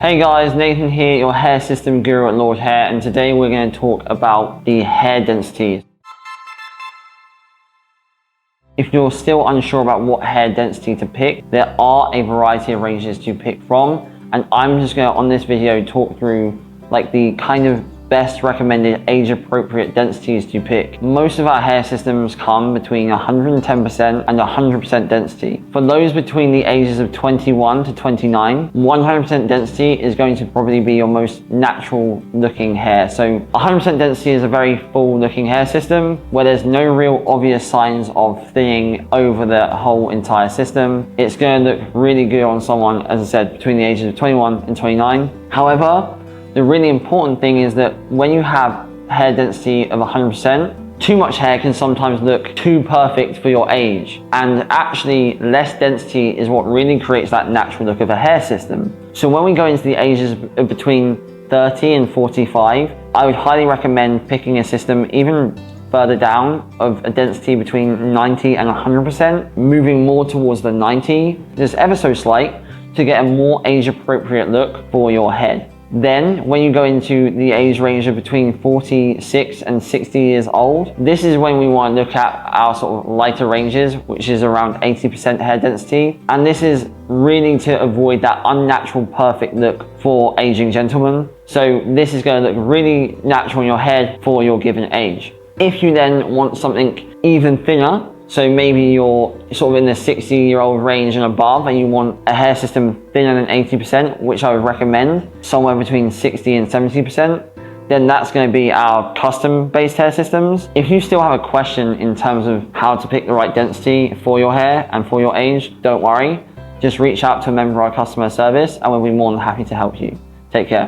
Hey guys, Nathan here, your hair system guru at Lordhair, and today we're going to talk about the hair densities. If you're still unsure about what hair density to pick, there are a variety of ranges to pick from, and I'm just going to, on this video, talk through like the kind of best recommended age-appropriate densities to pick. Most of our hair systems come between 110% and 100% density. For those between the ages of 21 to 29, 100% density is going to probably be your most natural looking hair. So 100% density is a very full looking hair system where there's no real obvious signs of thinning over the whole entire system. It's going to look really good on someone, as I said, between the ages of 21 and 29. However, the really important thing is that when you have hair density of 100%, too much hair can sometimes look too perfect for your age. And actually, less density is what really creates that natural look of a hair system. So when we go into the ages of between 30 and 45, I would highly recommend picking a system even further down of a density between 90 and 100%, moving more towards the 90, just ever so slight, to get a more age-appropriate look for your head. Then, when you go into the age range of between 46 and 60 years old, this is when we want to look at our sort of lighter ranges, which is around 80% hair density. And this is really to avoid that unnatural perfect look for aging gentlemen. So this is going to look really natural on your head for your given age. If you then want something even thinner, so maybe you're sort of in the 60-year-old range and above and you want a hair system thinner than 80%, which I would recommend, somewhere between 60 and 70%, then that's going to be our custom-based hair systems. If you still have a question in terms of how to pick the right density for your hair and for your age, don't worry. Just reach out to a member of our customer service and we'll be more than happy to help you. Take care.